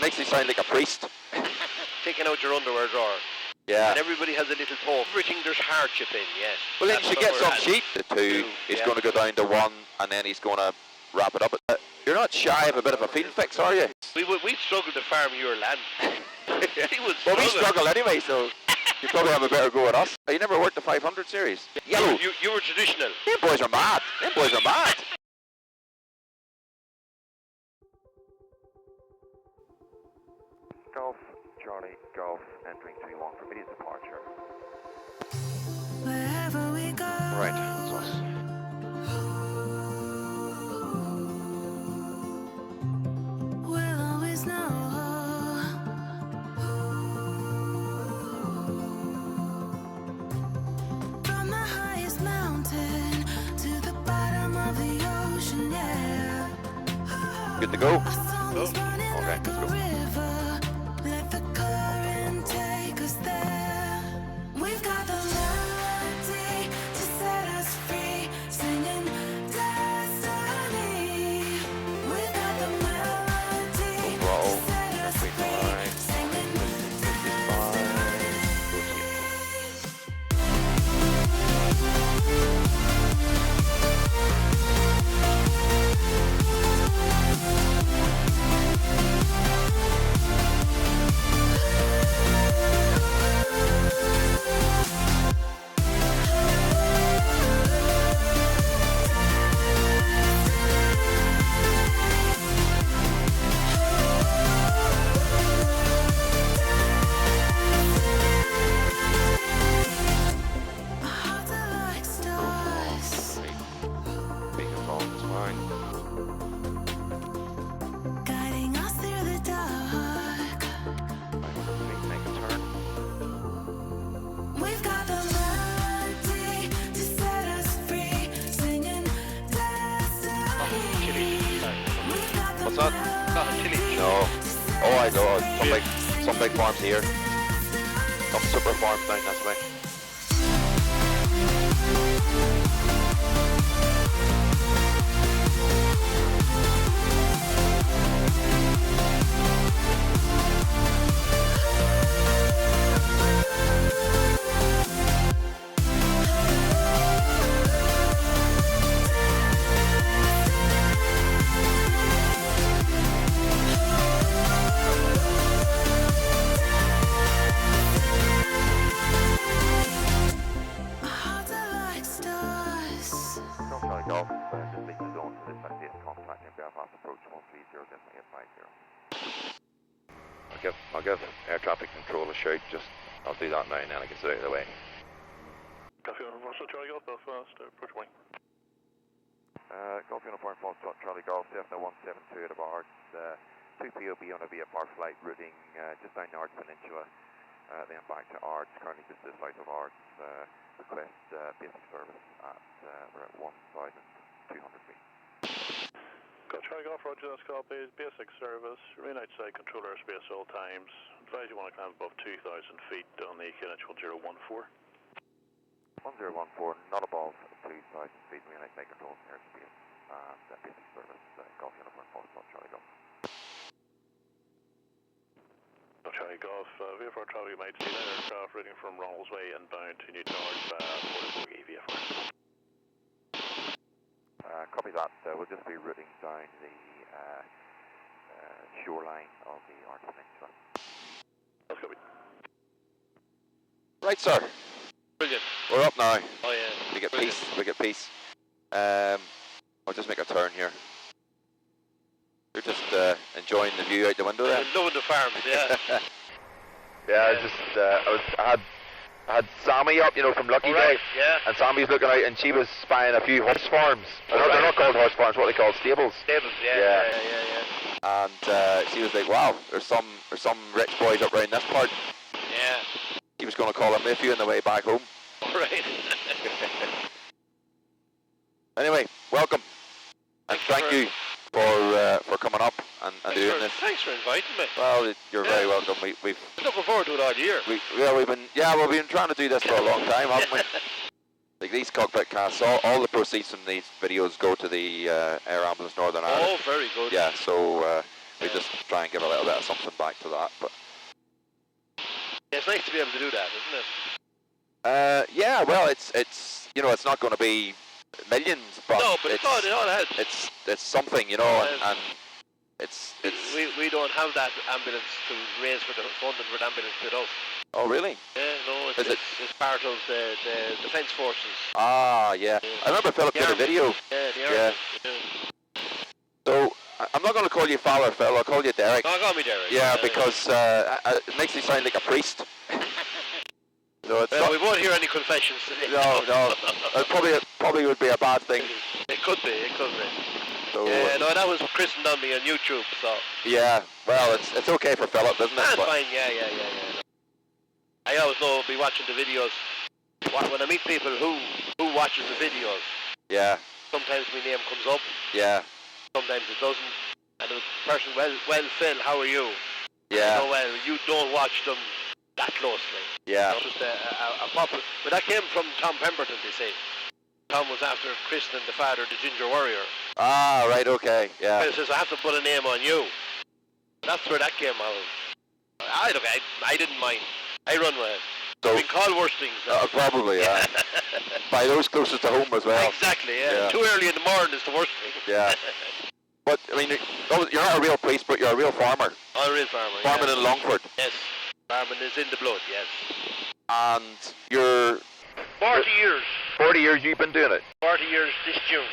makes you sound like a priest. Taking out your underwear drawer. Yeah. And everybody has a little poke. Everything there's hardship in, yes. Well, then you should get some sheep. The 2, he's going to go down to 1, and then he's going to wrap it up. You're not shy of a bit of a field fix, are you? We'd struggle to farm your land. Well, we struggle anyway, so you probably have a better go at us. You never worked the 500 series? Yellow. You were traditional. Them boys are mad. Them boys are mad. Golf, Charlie, Golf, entering 3-1 for immediate departure. Wherever we go. Right, that's us. We'll always know. From the highest mountain to the bottom of the ocean, yeah. Good to go? Our song is running Okay, like let's a go. river. Let the current take us there. We've got the melody to set us free, singing destiny. We've got the melody Overall, to set us that's been free, alright. singing 'em. Some big farms here. Some super farms down this way. I'll give air traffic control a shout. I'll do that now and then I can sit out of the way. Copy on Foxtrot Charlie Golf, Belfast, approach wing. Golf Uniform Foxtrot Charlie Golf, Cessna 172 at about 2 POB on a VIA Park flight routing just down the Ards Peninsula, then back to Ards, currently just to the south of Ards. Request basic service at we're at 1,200 feet. Got Charlie Golf, Roger, that's copy. Basic service, remain outside control airspace all times. Advise you want to climb above 2,000 feet on the KNH 1014. 1014, not above 2,000 feet, remain outside control airspace and basic service, Golf Uniform Foxtrot Charlie Golf. Charlie Golf, VFR travel, you might see that aircraft reading from Ronald's Way inbound to Newton Ards, Port VFR. Copy that. We'll just be routing down the shoreline of the Ards Peninsula. That's copy. Right, sir. Brilliant. We're up now. Oh yeah. We get Brilliant. peace. We get peace. I'll just make a turn here. You're just enjoying the view out the window there. Loving the farm, yeah. I had Sammy up, from Lucky Day, yeah. and Sammy's looking out, and she was spying a few horse farms. They're not called horse farms; what they call stables. Stables, yeah. And she was like, "Wow, there's some rich boys up around this part." Yeah. She was going to call him Matthew on the way back home. All right. Anyway, welcome, and thank you for coming up and doing this. Thanks for inviting me. Well, you're very welcome. We've looking forward to it all year. we've been trying to do this for a long time, haven't we? Like these cockpit casts, all the proceeds from these videos go to the Air Ambulance Northern Ireland. Oh, very good. Yeah, so We just try and give a little bit of something back to that. But Yeah, it's nice to be able to do that, isn't it? yeah, well, it's you know, it's not going to be millions, but No, but it all helps. it's something, you know, and it's we don't have that ambulance to raise for the funding for the ambulance with us. Oh, really? Yeah, no, Is it? it's part of the defence forces. Ah, yeah. I remember Philip did a video. Yeah, the Yeah. Army. Yeah. So I'm not going to call you Fowler, or Phil. I'll call you Derek. No, call me Derek. Yeah, because it makes you sound like a priest. So it's Well, not, we won't hear any confessions today. no. It probably would be a bad thing. It could be. So, Yeah, no, that was christened on me on YouTube, so. yeah. Well, it's okay for Philip, isn't it? That's But- fine, yeah. I always know, be watching the videos. When I meet people who watches the videos, Yeah, sometimes my name comes up, yeah, sometimes it doesn't. And the person, well, Phil, how are you? yeah, Oh, well, you don't watch them that closely. yeah. It's just a popular. But that came from Tom Pemberton, they say. Tom was after christening the father, the Ginger Warrior. Ah, right, okay, yeah. He says, I have to put a name on you. That's where that came out of. I didn't mind. I run with it. So, I've been called worse things. probably, yeah. By those closest to home as well. Exactly, yeah. Yeah. Too early in the morning is the worst thing. Yeah. But, I mean, you're not a real priest, but you're a real farmer. I'm a real farmer. Farming yeah. in Longford. Yes. Farming is in the blood, yes. And you're... 40 years. 40 years you've been doing it. 40 years this June.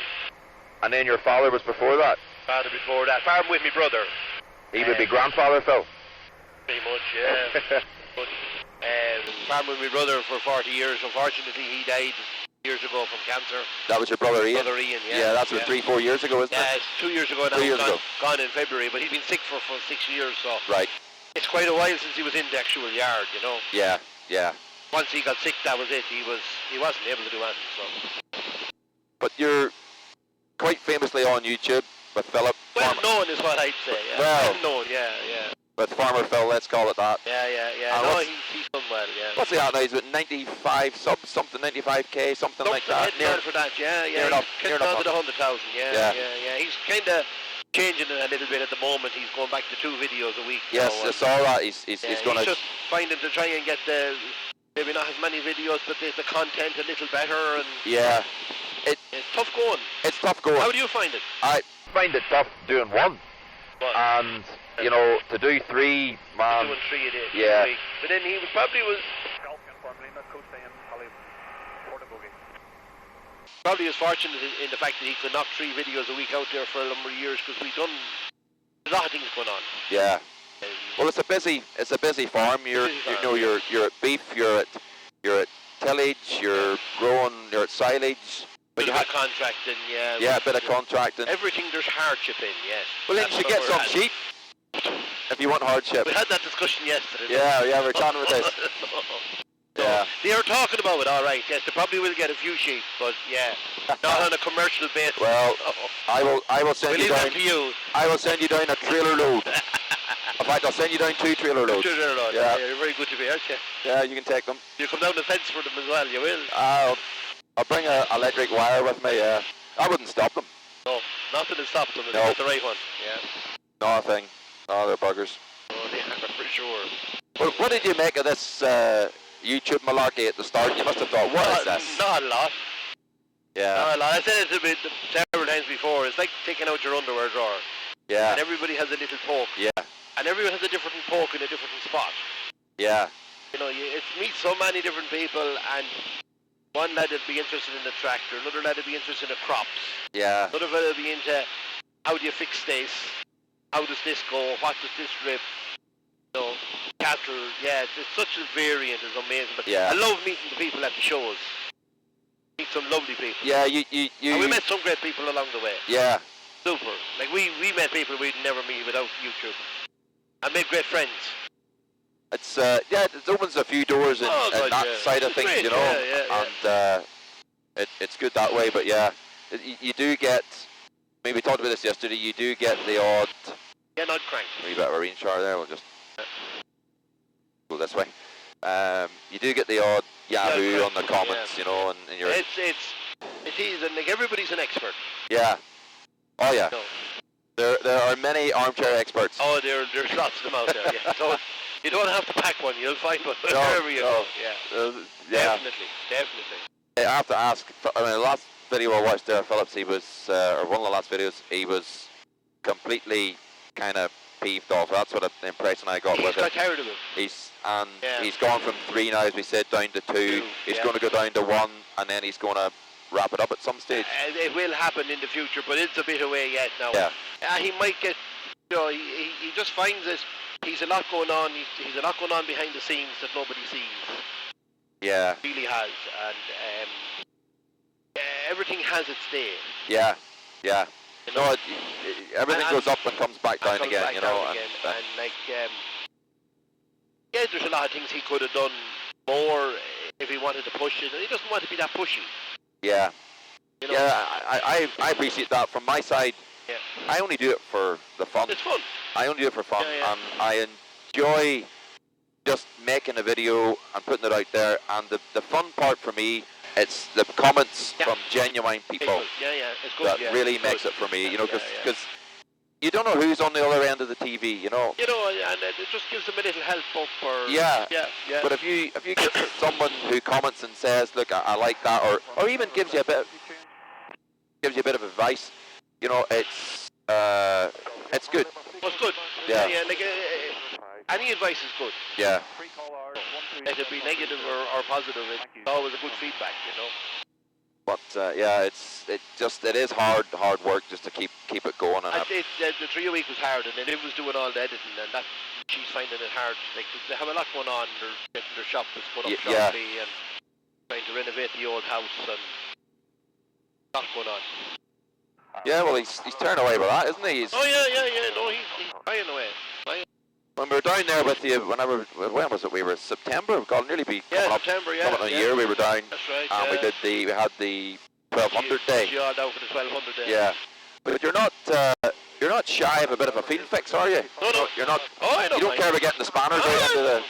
And then your father was before that. Father before that. Farming with my brother. He would be grandfather, Phil. Pretty much, yeah. But, farming with my brother for 40 years. Unfortunately, he died years ago from cancer. That was your brother Ian? Brother Ian, yeah. Yeah, that's 3-4 years ago, isn't Yeah, it? it's 2 years ago now. 2 years ago. Gone in February, but he's been sick for 6 years, so Right. it's quite a while since he was in the actual yard, you know. Yeah, yeah. Once he got sick, that was it. He wasn't able to do anything, so. But you're quite famously on YouTube with Philip. Well known is what I'd say, yeah. Well known, yeah. With Farmer Phil, let's call it that. Yeah. And No, what's- he's done well, yeah. What's he at now? He's at 95 subs, something 95k, something like that. Heading on for that, yeah. near enough, He's near getting enough. on to the 100,000, Yeah. yeah. He's kind of changing it a little bit at the moment. He's going back to 2 videos a week. Yes, now, I saw that. He's going he's to... just finding to try and get maybe not as many videos, but the content a little better, and Yeah. it's tough going. It's tough going. How do you find it? I find it tough doing one. Well, And, you know, to do 3, man... doing 3 a day. yeah. a week. But then he probably was fortunate in the fact that he could knock 3 videos a week out there for a number of years, because we've done a lot of things going on. Yeah. Well, it's a busy farm. You're at beef. You're at tillage. You're growing. You're at silage. But Bit you of contracting, yeah. yeah, a bit of contracting. Everything there's hardship in, yes. Well, then you should get some sheep if you want hardship. We had that discussion yesterday. Yeah, we're chatting with this. So, Yeah. they are talking about it, all right. Yes, they probably will get a few sheep, but yeah, not on a commercial basis. Well, I will send we'll you leave down. that to you. I will send you down a trailer load. In fact, I'll send you down 2 trailer loads. Yeah, you're very good to be, aren't you? Yeah, you can take them. You come down the fence for them as well, you will. I'll bring a electric wire with me. Yeah, I wouldn't stop them. No, nothing to stop them. No. That's the right one. Yeah. Nothing. No, they're buggers. Oh, they are for sure. Well, what did you make of this YouTube malarkey at the start? You must have thought, what is this? Not a lot. Yeah. Not a lot. I said it a bit several times before. It's like taking out your underwear drawer. Yeah. And everybody has a little poke. Yeah. And everyone has a different poke in a different spot. Yeah. You know, it's meet so many different people, and one lad would be interested in the tractor, another lad would be interested in the crops, Yeah. another fella would be into how do you fix this, how does this go, what does this rip, you know, cattle, yeah, it's such a variant, it's amazing. But Yeah. I love meeting the people at the shows. Meet some lovely people. Yeah, you. And we met some great people along the way. Yeah. Super. Like we met people we'd never meet without YouTube. And made great friends. It's it opens a few doors in God, that yeah. side of It's things, great, you know, yeah. and it's good that way. But yeah, you do get. I mean, we talked about this yesterday. You do get the odd. Yeah, not crank. Maybe bit of a rain shower there. We'll just go this way. You do get the odd Yahoo on the comments, you know, and you're. It is, and like everybody's an expert. Yeah. Oh yeah. No. There are many armchair experts. Oh, there's lots of them out there. Yeah. So you don't have to pack one. You'll find one wherever you go. Yeah. Yeah. Definitely. I have to ask. I mean, the last video I watched there, Phillips, he was, or one of the last videos, he was completely kind of peeved off. That's what the impression I got He's with got it. tired of him. He's gone from 3 now, as we said, down to 2. He's going to go down to 1, and then he's going to wrap it up at some stage. It will happen in the future, but it's a bit away yet now. Yeah. He might get, he just finds it. He's a lot going on. He's a lot going on behind the scenes that nobody sees. Yeah. He really has, and everything has its day. Yeah. Yeah. You know, everything goes up and comes back down again, back you know. down again. And like, yeah, there's a lot of things he could have done more if he wanted to push it, and he doesn't want to be that pushy. Yeah. You know? Yeah, I appreciate that. From my side, yeah. I only do it for the fun. It's fun. I only do it for fun, Yeah. and I enjoy just making a video and putting it out there. And the fun part for me, it's the comments from genuine people. Yeah, it's good. That really makes it for me, you know, because you don't know who's on the other end of the TV, you know. You know, and it just gives them a little help up. Or yeah. But if you get someone who comments and says, "Look, I like that," or even gives you a bit of advice, you know, it's good. Well, it's good. Yeah. Like, any advice is good. Yeah. Let it be negative or positive. It's always a good feedback, you know. But yeah, it is hard work just to keep it going. And the 3 a week was hard, and then Liv was doing all the editing, and that she's finding it hard. Like, they have a lot going on. They're getting their shop that's put up shortly, and trying to renovate the old house, and a lot going on. Yeah, well, he's turned away with that, isn't he? Oh yeah. No, he's flying away. When we were down there with you, when was it? We were September. God, nearly be coming up. September. Coming on a year. We were down. That's right. And we had the 1200 day. Yeah, down for the 1200 day. Yeah, but you're not shy of a bit of a field fix, are you? No. You're not. Oh, I don't. You don't care about getting the spanners out into the.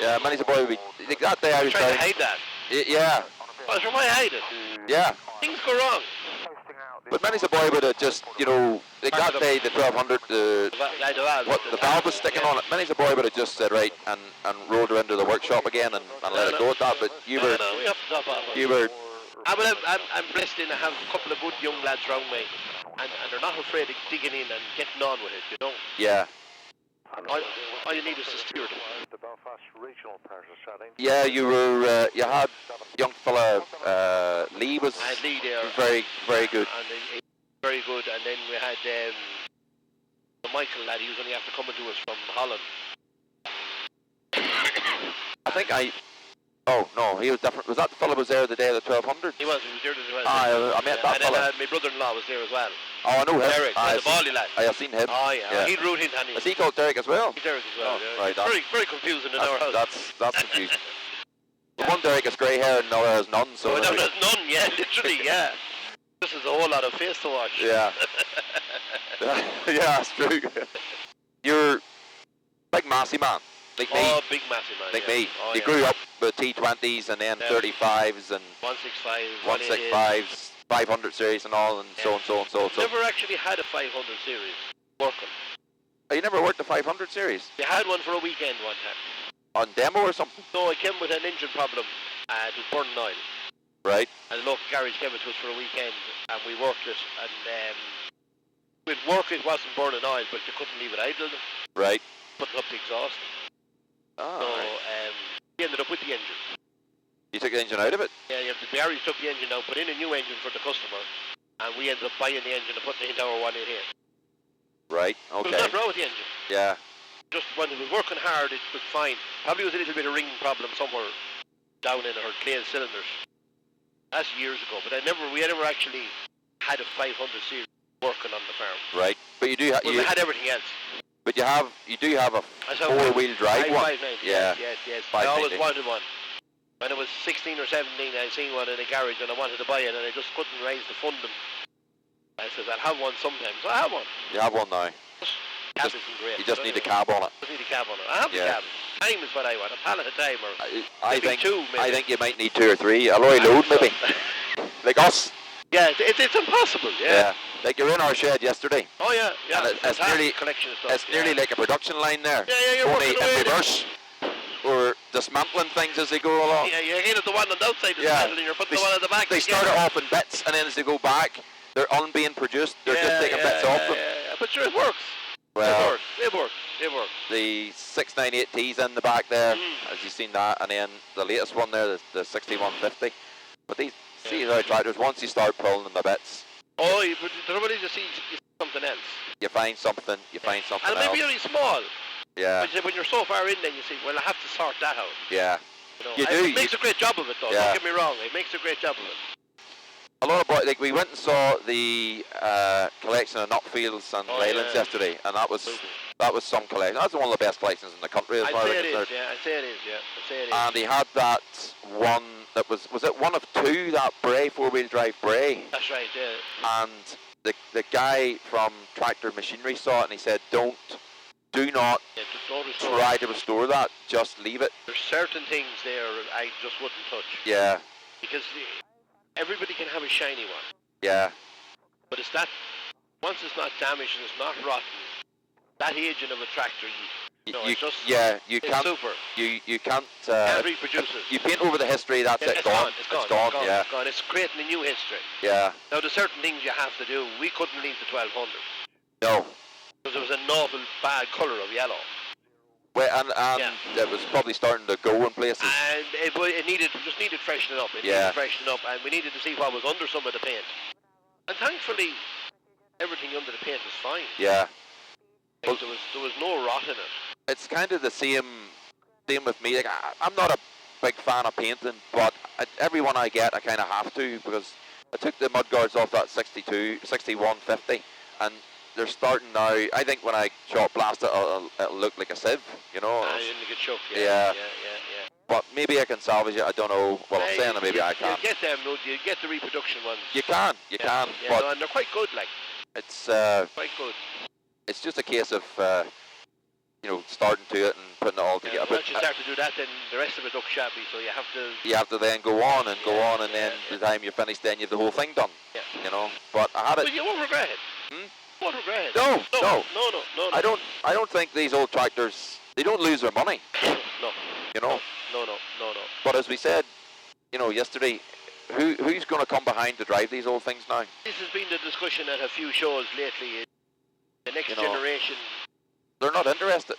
Yeah, many's a boy would be. Like that day I was trying to hide that. Yeah. Well, so why hide it? Yeah. Things go wrong. But many's a boy would have just, you know, like that day, the 1200, the valve was sticking on it. Many's a boy would have just said, right, and rolled her into the workshop again and let it go at that. But you were. I'm blessed in to have a couple of good young lads around me, and they're not afraid of digging in and getting on with it, you know. Yeah. All you need is the Stewart. Yeah, you had young fella, Lee was Lee there. very good. And very good, and then we had the Michael lad, he was only after coming to us from Holland. Oh no, he was different. Was that the fella who was there the day of the 1200? He was there the 1200. I met that fella. And then my brother-in-law was there as well. Oh, I know him. Derek, the bally lad. I have seen him. Oh yeah. He'd root in Danny. Is he called Derek as well? He's Derek as well. Oh, right, very confusing in our house. That's confusing. The one Derek has grey hair and the other has none. So there's none, yeah, literally, yeah. This is a whole lot of face to wash. Yeah. Yeah, that's true. You're big massy man. Like me. Oh, big massive man. Like me. You grew up with T20s and then 35s and 165s, 500 series and all, and so. Never actually had a 500 series working. Oh, you never worked a 500 series? We had one for a weekend one time. On demo or something? No, it came with an engine problem. It was burning oil. Right. And the local garage gave it to us for a weekend, and we worked it. And with work, it wasn't burning oil, but you couldn't leave it idle. Right. Putting up the exhaust. Oh, so right. we ended up with the engine. You took the engine out of it? Yeah, the garage took the engine out, put in a new engine for the customer, and we ended up buying the engine and putting it into our 188. Right. Okay. There was nothing wrong with the engine. Yeah. Just when it was working hard, it was fine. Probably was a little bit of ringing problem somewhere down in her clay cylinders. That's years ago, but we never actually had a 500 series working on the farm. Right, but you do. We had everything else. But you do have a four-wheel drive one. 590. Yeah. Yes. I always wanted one. When I was 16 or 17, I seen one in a garage and I wanted to buy it, and I just couldn't raise the funding. I said, I'll have one sometime. So I have one. You have one now. You just need a cab on it. Just need a cab on it. I have the cab. Time is what I want. A pallet at a time, or I think two, maybe. I think you might need 2 or 3. A lorry load, maybe. Like us. Yeah, it's impossible. Yeah. Like you're in our shed yesterday. Oh yeah, yeah. And it's nearly collection of stuff. It's nearly like a production line there. Yeah, you're only working away. in reverse. Or dismantling things as they go along. Yeah, you get the one on the outside dismantled, and you're putting the one on the back. They start it off in bits, and then as they go back, they're being produced. They're just taking bits off them. Yeah. But sure, it works. Well, it works. The 698T's in the back there, as you've seen that, and then the latest one there, the 6150. But these, see how tractors, once you start pulling them to bits. Oh, but the trouble is you see something else. You find something else. And it may be really small. Yeah. But when you're so far in, then you see, well, I have to sort that out. Yeah. You do. It makes a great job of it, though. Yeah. Don't get me wrong. It makes a great job of it. A lot of boys, like we went and saw the collection of nutfields and Leylands yesterday, and that was some collection. That's one of the best collections in the country. I'd say it is. And he had that one that was it one of two, that Bray, 4-wheel drive Bray? That's right, yeah. And the guy from Tractor Machinery saw it, and he said, do not try to restore that, just leave it. There's certain things there I just wouldn't touch. Yeah. Because everybody can have a shiny one. Yeah. But it's that, once it's not damaged and it's not rotten, that aging of a tractor, you can't. Super. You can't reproduce it. You paint over the history, that's it. It's gone. Yeah. It's gone. It's creating a new history. Yeah. Now there's certain things you have to do. We couldn't leave the 1200. No. Because there was an awful bad colour of yellow. Well, and it was probably starting to go in places. And it just needed freshening up. Needed freshening up, and we needed to see what was under some of the paint. And thankfully, everything under the paint was fine. Yeah. Well, there was no rot in it. It's kind of the same with me. Like I'm not a big fan of painting, but every one I get, I kind of have to, because I took the mudguards off that 6150, and they're starting now. I think when I shot blast it, it'll look like a sieve, you know. You get shook. Yeah. But maybe I can salvage it. I don't know. Well, I'm saying that maybe I can. You get them. You get the reproduction ones. You can. Yeah, but no, and they're quite good. Like it's quite good. It's just a case of starting to it and putting it all together. Once you start to do that, then the rest of it looks shabby. So you have to then go on and go on, and then by the time you're finished, then you have the whole thing done. Yeah. You know. But I had it. But you won't regret it. Won't regret it. No. I don't think these old tractors, they don't lose their money. No. You know. No. But as we said, yesterday, who's going to come behind to drive these old things now? This has been the discussion at a few shows lately. The next generation. They're not interested.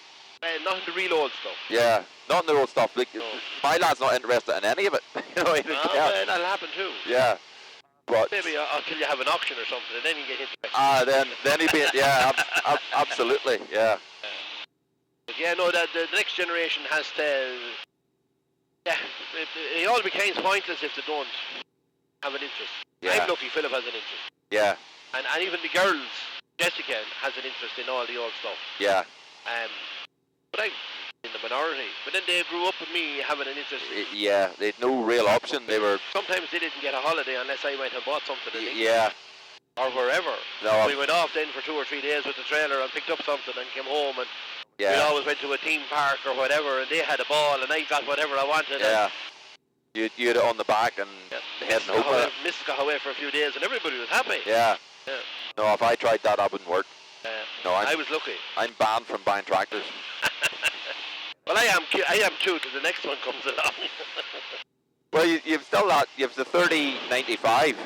Not in the real old stuff. Yeah, not in the old stuff. Like, my lad's not interested in any of it. That'll happen too. Yeah. But maybe until you have an auction or something, and then you get interested. Then he'd be, absolutely, yeah. But the next generation has to. Yeah, it all becomes pointless if they don't have an interest. Yeah. I'm lucky Philip has an interest. Yeah. And even the girls, Jessica has an interest in all the old stuff. Yeah. But I'm in the minority. But then they grew up with me having an interest. Yeah, they had no real option. Sometimes they didn't get a holiday unless I went and bought something in England. Yeah. Or wherever. No, we went off then for 2 or 3 days with the trailer and picked up something and came home, and we always went to a theme park or whatever, and they had a ball and I got whatever I wanted. Yeah. You had it on the back and heading home. Mrs. got away for a few days and everybody was happy. Yeah. No, if I tried that wouldn't work. No, I was lucky. I'm banned from buying tractors. Well, I am too, till the next one comes along. Well, you've still that. You've the 3095.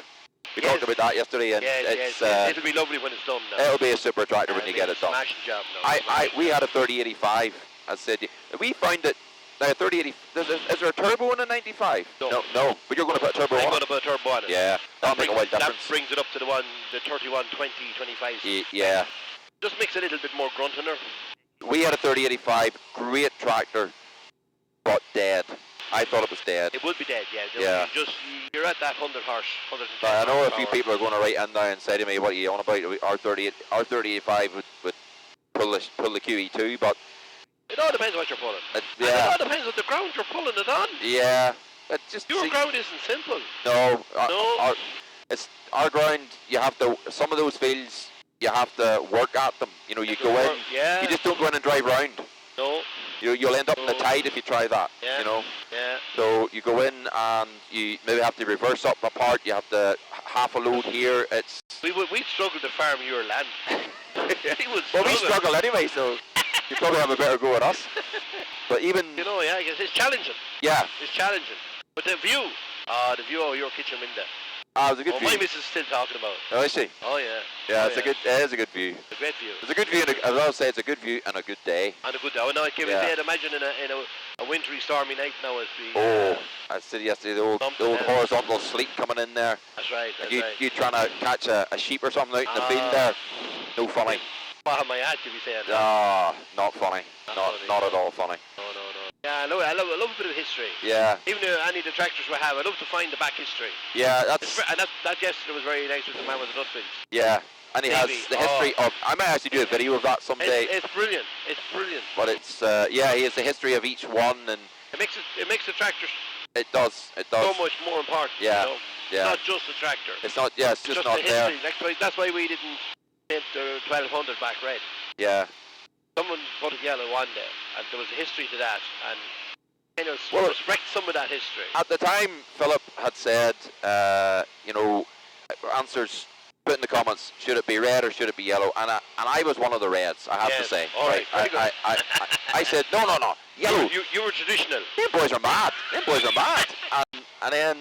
We talked about that yesterday, and it'll be lovely when it's done. Now. It'll be a super tractor when you get it done. Smashing job now. We had a 3085. I said we found it. Now 3080. Is there a turbo in a 95? No. But you're going to put a turbo on. I'm going to put a turbo on it. Yeah. That'll make a wide difference. That brings it up to the 3120, 25. Yeah. Just makes a little bit more grunt in her. We had a 3085, great tractor, but dead. I thought it was dead. It would be dead, yeah. You're at that 100 horse, 110 I know a few people are going to write in there and say to me, what are you on about? Our 3085 would pull the QE2, but... It all depends what you're pulling. It all depends on the ground you're pulling it on. Yeah. Your ground isn't simple. No. Our ground, you have to... Some of those fields... You have to work at them. You go in. Yeah. You just don't go in and drive round. No. You'll end up in the tide if you try that. Yeah. So you go in and you maybe have to reverse up a part. You have to half a load here. It's we'd struggle to farm your land. well, we struggle anyway, so you probably have a better go at us. But even yeah, I guess it's challenging. Yeah, it's challenging. But the view of your kitchen window. It was a good view. My missus is still talking about it. Oh, is she? Oh yeah. Yeah, it is a good view. A great view. It's a good view, and as I'll say, it's a good view and a good day. And a good day. Oh no, I'd imagine in a wintry, stormy night now it'd be. I said yesterday the old horizontal sleet coming in there. That's right. You trying to catch a sheep or something out in the field there? No funny. What am I at to be saying? Not funny. Not at all funny. No. Yeah, I love a bit of history. Yeah. Even any of the tractors we have, I love to find the back history. Yeah, that yesterday was very nice with the man with the nutfields. Yeah, and he has the history of. I might actually do a video of that someday. It's brilliant. It's brilliant. But it's he has the history of each one, and it makes the tractors. It does. So much more important. Yeah. You know? Yeah. It's not just a tractor. It's not. Yeah, it's just not the there. history. That's why we didn't paint the 1200 back red. Yeah. Someone put it yellow one day, and there was a history to that, and kind of respect some of that history. At the time, Philip had said, answers. Put in the comments, should it be red or should it be yellow? And I was one of the reds, I have to say. All right. I said, no, yellow. You were traditional. Them boys are mad. And then,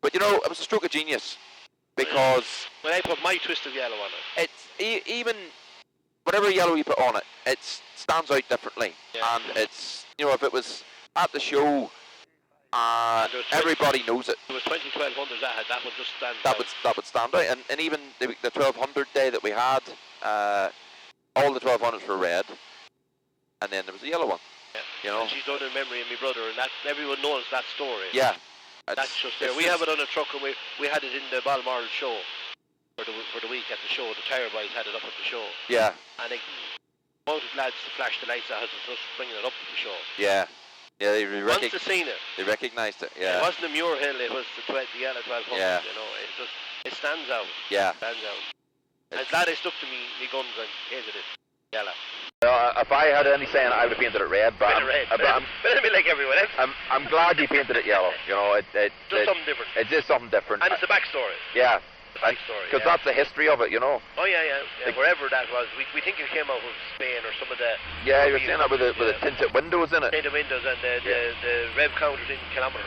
but it was a stroke of genius, because when I put my twist of yellow on it, it's even whatever yellow you put on it, it stands out differently. Yeah. And it's if it was at the show. Everybody knows it. There was 20 1200s that would just stand out. That would stand out, and even the 1200 day that we had, all the 1200s were red, and then there was a yellow one. Yeah. And she's done in memory of my brother, and that everyone knows that story. Yeah. That's just there. We have it on a truck, and we had it in the Balmoral show for the week at the show. The tire boys had it up at the show. Yeah. And they wanted lads to flash the lights out and just bringing it up at the show. Yeah. Yeah, once they seen it, they recognised it. Yeah. It wasn't the Muir Hill; it was the yellow 1200. Yeah. It stands out. Yeah. It stands out. I'm glad I stuck to me guns and painted it yellow. If I had any saying, I would have painted it red. But I mean, like everyone else. I'm glad you painted it yellow. Just something different. It's just something different. And it's the backstory. Yeah. Because that's the history of it, Oh yeah. Wherever that was, we think it came out of Spain or some of the. Yeah, you were saying that with the tinted windows in it. Tinted windows and the rev counters in kilometres.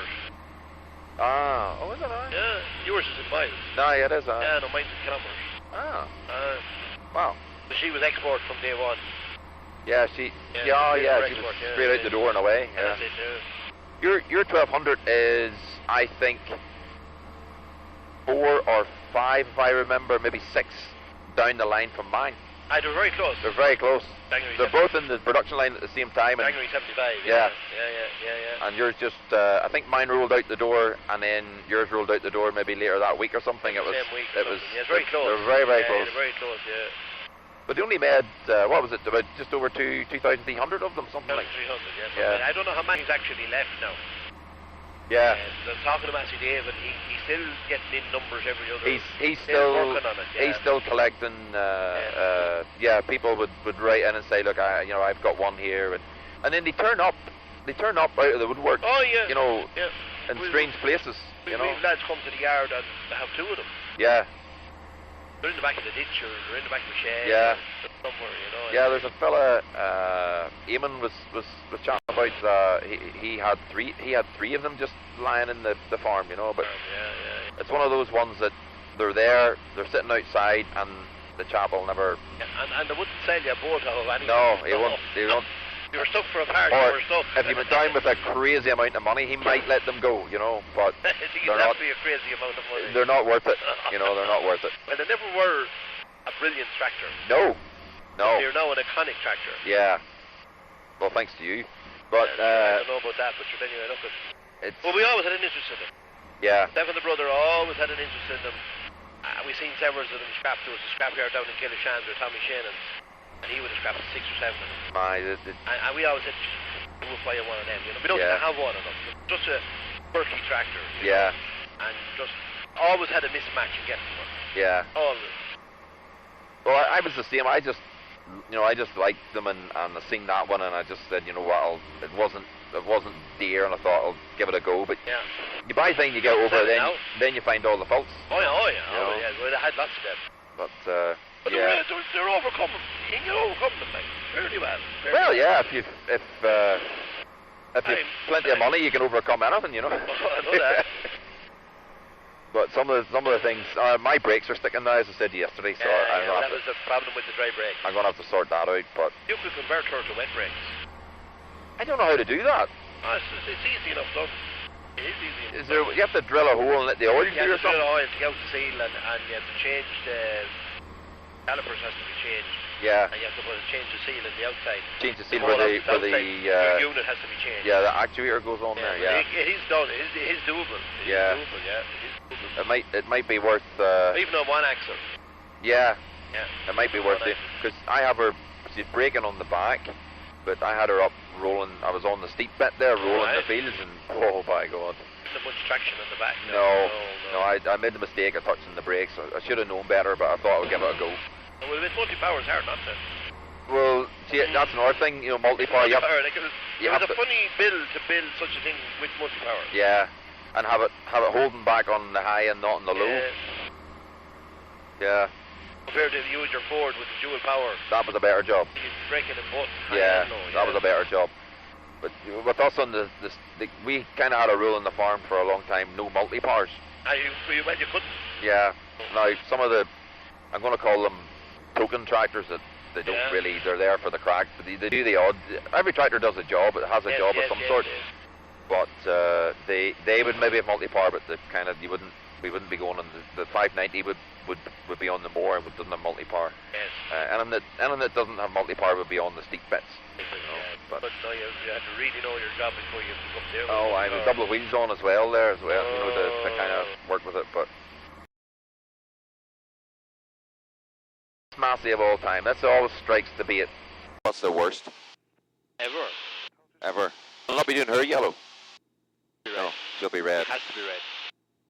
Oh, is it? Yeah, yours is in miles. No, yeah, it is. Yeah, no, mine's in kilometres. Wow. But she was export from day one. Yeah, she was straight out the door and away. Yeah. That's it, yeah. Your 1200 is, I think, 4 or 5, if I remember, maybe 6 down the line from mine. They're very close. They're very close. They're both in the production line at the same time. January 75. Yeah. Yeah. And yours just, I think mine rolled out the door, and then yours rolled out the door maybe later that week or something. It was. Same week. It was. Yeah, it's very close. They're very, very close. They're very close. Yeah. But they only made, what was it, about just over 2,300 of them, something like. 300. Yeah. I don't know how many's actually left now. Yeah. I'm talking to Matthew Dave, and he's still getting in numbers every other. He's still working on it. Yeah. He's still collecting. People would write in and say, look, I've got one here, and then they turn up out of the woodwork. Oh yeah. In strange places. We've lads come to the yard and they have 2 of them. Yeah. They're in the back of the ditch or they're in the back of the shed. Yeah. Somewhere, Yeah, there's a fella, Eamon was chatting about. He had 3 of them just lying in the farm, But it's one of those ones that they're there, they're sitting outside, and the chap will never. Yeah, and they wouldn't sell you a boat out of anything. No, he won't. You were stuck for a part. Or you were stuck. if you went down with a crazy amount of money, he might let them go, But they're not. Be a crazy amount of money. They're not worth it. They're not worth it. Well, they never were a brilliant tractor. No. They're now an iconic tractor. Yeah. Well, thanks to you. But I don't know about that, but anyway, look at. Well, we always had an interest in them. Yeah. Stephen the brother always had an interest in them. We've seen several of them scrapped. There was a scrapyard down in Killishan or Tommy Shannon's. And he would have scrapped 6 or 7 of them. And we always said, we'll buy one of them. We don't have one of them. Just a quirky tractor. Yeah. And just always had a mismatch in getting one. Yeah. Always. Well, I was the same. I I just liked them, and I seen that one, and I just said, you know what, it wasn't dear, and I thought I'll give it a go. But yeah, you buy things, you get over it, then you find all the faults. Oh yeah. Well, they had lots of them. But yeah, they're overcoming. You can overcome them, like, fairly well. Well, yeah, if you've plenty of money, you can overcome anything, you know. I know that. But some of the things, my brakes are sticking now, as I said yesterday. So that was the problem with the dry brake. I'm gonna have to sort that out. But you could convert her to wet brakes. I don't know how to do that. Oh, it's easy enough, though. It is easy enough. You have to drill a hole and let the oil through or something? You have to drill oil to get out the seal, and you have to change the calipers has to be changed. Yeah. And you have to change the seal on the outside. Change the seal where the your unit has to be changed. Yeah, the actuator goes on there. Yeah. It is done. It is doable. It is doable. Yeah. It is doable. It might be worth. Even on one axle. Yeah. Yeah. It might be worth it, because I have her. She's braking on the back, but I had her up rolling. I was on the steep bit there, rolling the fields, and oh my God. Not much traction on the back. No. I made the mistake of touching the brakes. I should have known better, but I thought I would give it a go. Well, with multi-power is hard not to. Well, see, that's another thing, multi-power. It was a funny build to build such a thing with multi-power. Yeah, and have it holding back on the high and not on the low. Yeah. Compared to you and your Ford with the dual power. That was a better job. You're braking in both. Yeah, that was a better job. But with us on we kind of had a rule on the farm for a long time: no multi-powers. You couldn't. Yeah. Now some of I'm going to call them token tractors that they don't really. They're there for the crack, but they do the odd. Every tractor does a job. It has a job of some sort. Yes. But they would maybe have multi-power, but we wouldn't be going on the 590 would be on the moor and doesn't have multi-power. Yes. Anything that doesn't have multi-power would be on the steep bits. But no, you have to really know your job before you come there. Oh, I have a couple of wheels on as well there to kind of work with it. But massive of all time. That's always strikes to be it. What's the worst? Ever. I'll not be doing her yellow. Red. No, she'll be red. It has to be red.